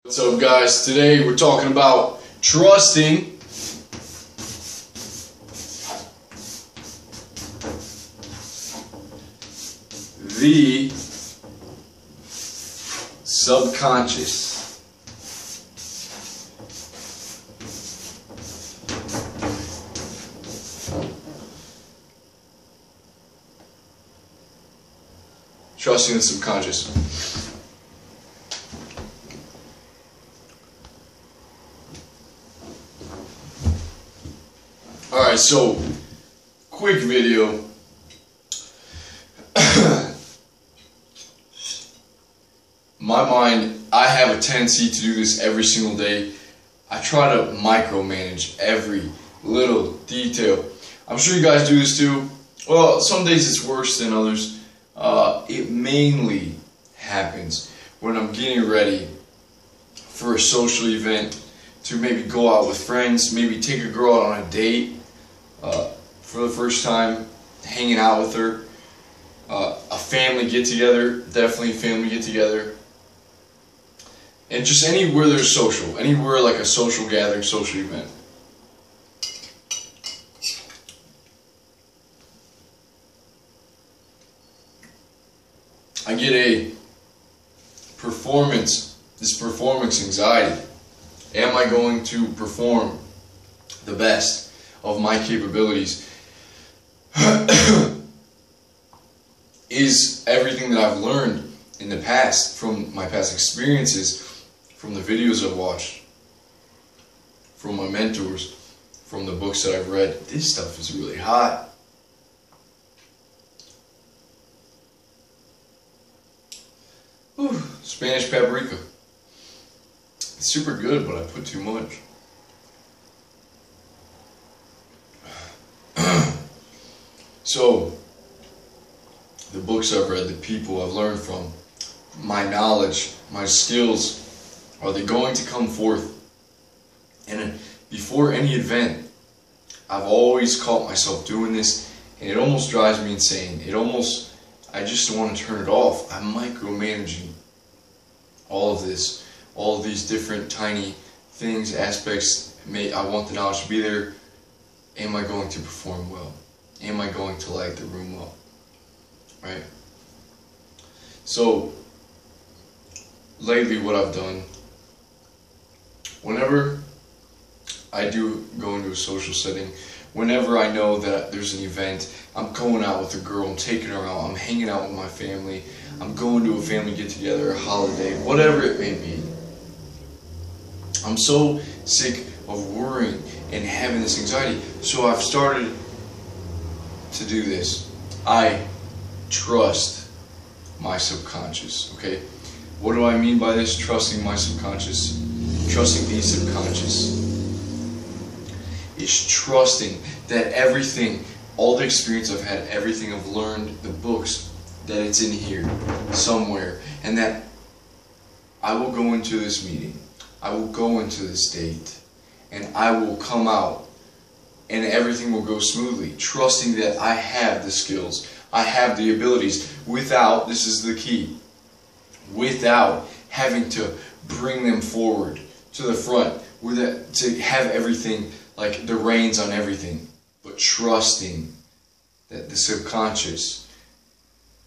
What's up, guys? Today we're talking about trusting the subconscious. Trusting the subconscious. Alright, so quick video. My mind, I have a tendency to do this every single day. I try to micromanage every little detail. I'm sure you guys do this too. Well, some days it's worse than others. It mainly happens when I'm getting ready for a social event, to maybe go out with friends, maybe take a girl out on a date for the first time, hanging out with her, a family get-together, definitely a family get-together, and just anywhere there's social, anywhere like a social gathering, social event. I get this performance anxiety. Am I going to perform the best of my capabilities? Is everything that I've learned in the past, from my past experiences, from the videos I've watched, from my mentors, from the books that I've read, this stuff is really hot. Whew, Spanish paprika. It's super good, but I put too much. So, the books I've read, the people I've learned from, my knowledge, my skills, are they going to come forth? And before any event, I've always caught myself doing this, and it almost drives me insane. I just want to turn it off. I'm micromanaging all of this, all of these different tiny things, aspects. I want the knowledge to be there. Am I going to perform well? Am I going to light the room up? Right? So, lately what I've done, whenever I do go into a social setting, whenever I know that there's an event, I'm going out with a girl, I'm taking her out, I'm hanging out with my family, I'm going to a family get-together, a holiday, whatever it may be. I'm so sick of worrying and having this anxiety, so I've started to do this. I trust my subconscious, okay? What do I mean by this? Trusting my subconscious. Trusting the subconscious is trusting that everything, all the experience I've had, everything I've learned, the books, that it's in here somewhere, and that I will go into this meeting, I will go into this date, and I will come out and everything will go smoothly, trusting that I have the skills, I have the abilities, without, this is the key, without having to bring them forward to the front, to have everything, like the reins on everything, but trusting that the subconscious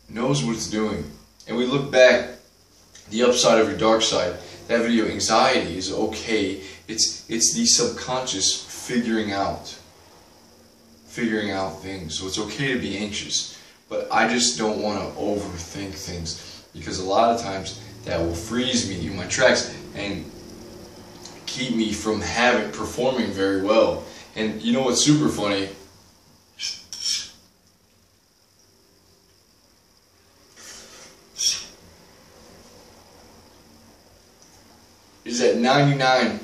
knows what it's doing. And we look back, the upside of your dark side, that video, anxiety is okay. It's the subconscious figuring out things. So it's okay to be anxious, but I just don't want to overthink things, because a lot of times that will freeze me in my tracks and keep me from performing very well. And you know what's super funny? Is that 99,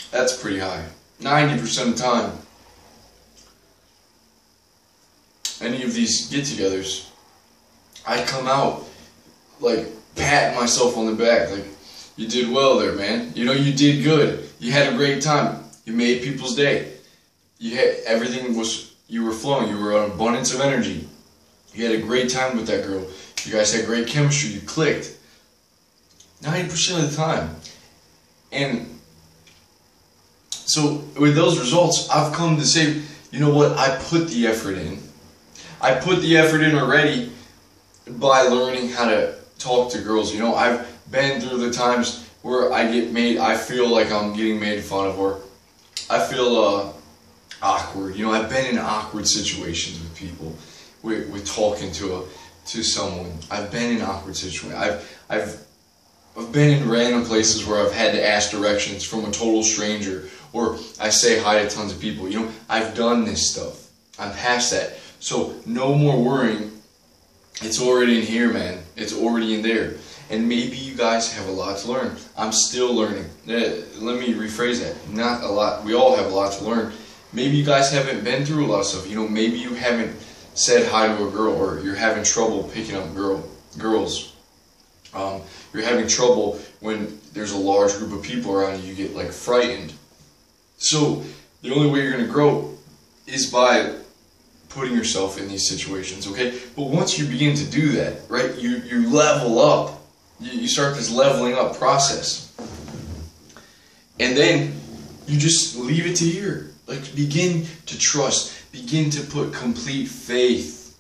that's pretty high. 90% of the time, any of these get-togethers, I come out like patting myself on the back, like, you did well there, man. You know, you did good. You had a great time. You made people's day. You were flowing. You were an abundance of energy. You had a great time with that girl. You guys had great chemistry. You clicked. 90% of the time. And so with those results, I've come to say, you know what, I put the effort in. I put the effort in already by learning how to talk to girls. You know, I've been through the times where I feel like I'm getting made fun of, or I feel awkward. You know, I've been in awkward situations with people, with talking to someone. I've been in awkward situations. I've been in random places where I've had to ask directions from a total stranger, or I say hi to tons of people. You know, I've done this stuff. I'm past that. So no more worrying. It's already in here, man. It's already in there. And maybe you guys have a lot to learn. I'm still learning. Let me rephrase that. Not a lot. We all have a lot to learn. Maybe you guys haven't been through a lot of stuff. You know, maybe you haven't said hi to a girl, or you're having trouble picking up girls. You're having trouble when there's a large group of people around you. You get like frightened. So the only way you're going to grow is by putting yourself in these situations, okay? But once you begin to do that, right, you level up. You start this leveling up process. And then you just leave it to here. Like, begin to trust. Begin to put complete faith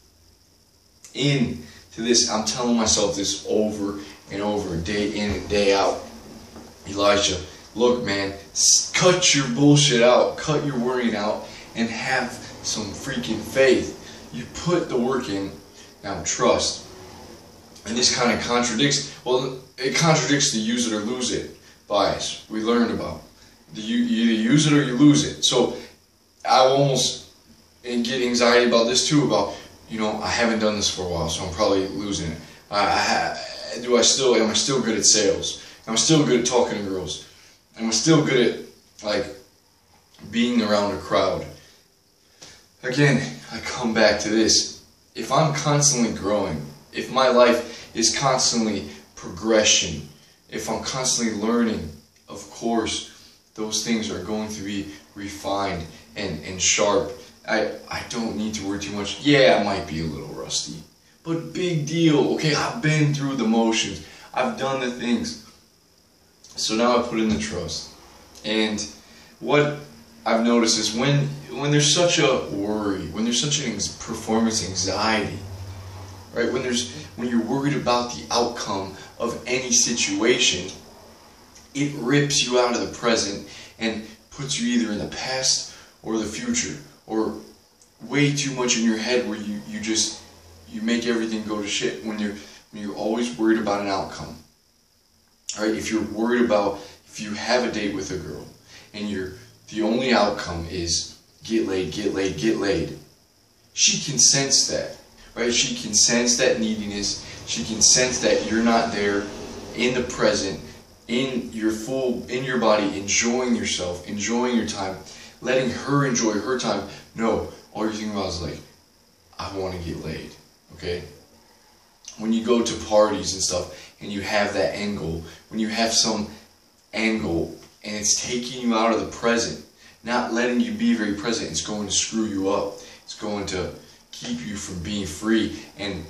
into this. I'm telling myself this over and over, day in and day out. Elijah, look, man, cut your bullshit out. Cut your worrying out and have some freaking faith. You put the work in. Now trust. And this kind of contradicts, well, it contradicts the use it or lose it bias we learned about. You either use it or you lose it. So I almost get anxiety about this too, about, you know, I haven't done this for a while, so I'm probably losing it. Am I still good at sales? Am I still good at talking to girls? Am I still good at, like, being around a crowd? Again, I come back to this. If I'm constantly growing, if my life is constantly progression, if I'm constantly learning, of course, those things are going to be refined and sharp. I don't need to worry too much. Yeah, I might be a little rusty, but big deal. Okay, I've been through the motions. I've done the things. So now I put in the trust. And what I've noticed is when there's such a worry, when there's such an performance anxiety, right? When you're worried about the outcome of any situation, it rips you out of the present and puts you either in the past or the future, or way too much in your head where you make everything go to shit when you're always worried about an outcome. All right, if you're worried about, if you have a date with a girl and the only outcome is get laid, get laid, get laid, she can sense that, right? She can sense that neediness. She can sense that you're not there in the present, in your body, enjoying yourself, enjoying your time, letting her enjoy her time. No, all you're thinking about is like, I want to get laid, okay? When you go to parties and stuff and you have that angle, when you have some angle and it's taking you out of the present, not letting you be very present, it's going to screw you up. It's going to keep you from being free and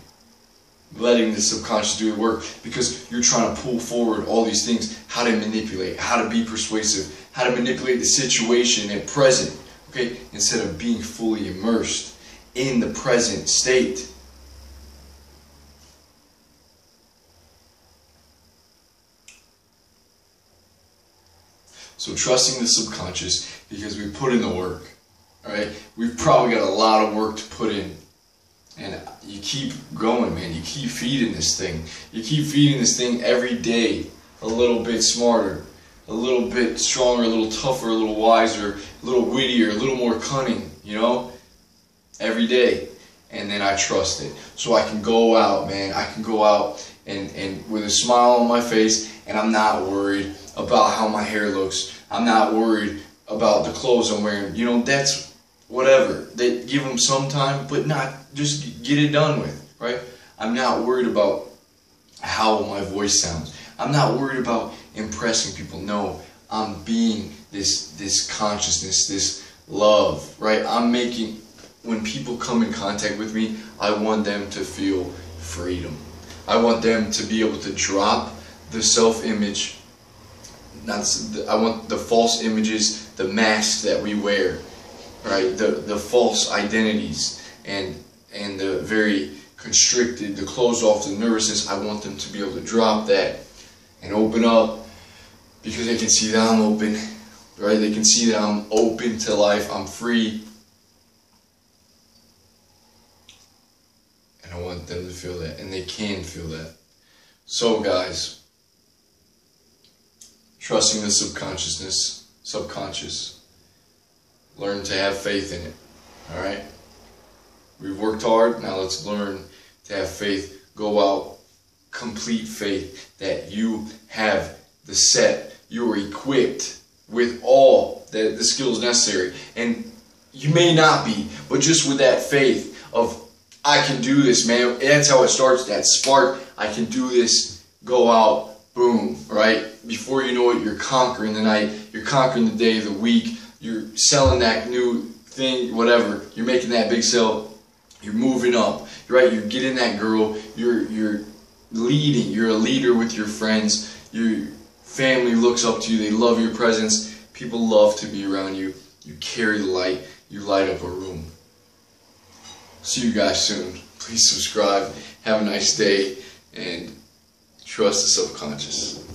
letting the subconscious do the work, because you're trying to pull forward all these things, how to manipulate, how to be persuasive, how to manipulate the situation at present, okay, instead of being fully immersed in the present state. So trusting the subconscious, because we put in the work, alright? We've probably got a lot of work to put in. And you keep going, man. You keep feeding this thing. You keep feeding this thing every day a little bit smarter, a little bit stronger, a little tougher, a little wiser, a little wittier, a little more cunning, you know? Every day. And then I trust it. So I can go out, man. I can go out and with a smile on my face, and I'm not worried about how my hair looks. I'm not worried about the clothes I'm wearing. You know, that's whatever. They give them some time, but not just get it done with, right? I'm not worried about how my voice sounds. I'm not worried about impressing people. No, I'm being this consciousness, this love, right? I'm making, when people come in contact with me, I want them to feel freedom. I want them to be able to drop the self-image, I want the false images, the masks that we wear, right? The false identities and the very constricted, the closed off, the nervousness. I want them to be able to drop that and open up, because they can see that I'm open, right? They can see that I'm open to life, I'm free. And I want them to feel that, and they can feel that. So guys, trusting the subconscious, learn to have faith in it, alright? We've worked hard, now let's learn to have faith. Go out, complete faith that you have the set, you are equipped with all the skills necessary. And you may not be, but just with that faith of, I can do this, man. That's how it starts, that spark. I can do this. Go out, boom, right? Before you know it, you're conquering the night. You're conquering the day, the week. You're selling that new thing, whatever. You're making that big sale. You're moving up, right? You're getting that girl. You're leading. You're a leader with your friends. Your family looks up to you. They love your presence. People love to be around you. You carry the light. You light up a room. See you guys soon. Please subscribe. Have a nice day, and trust the subconscious.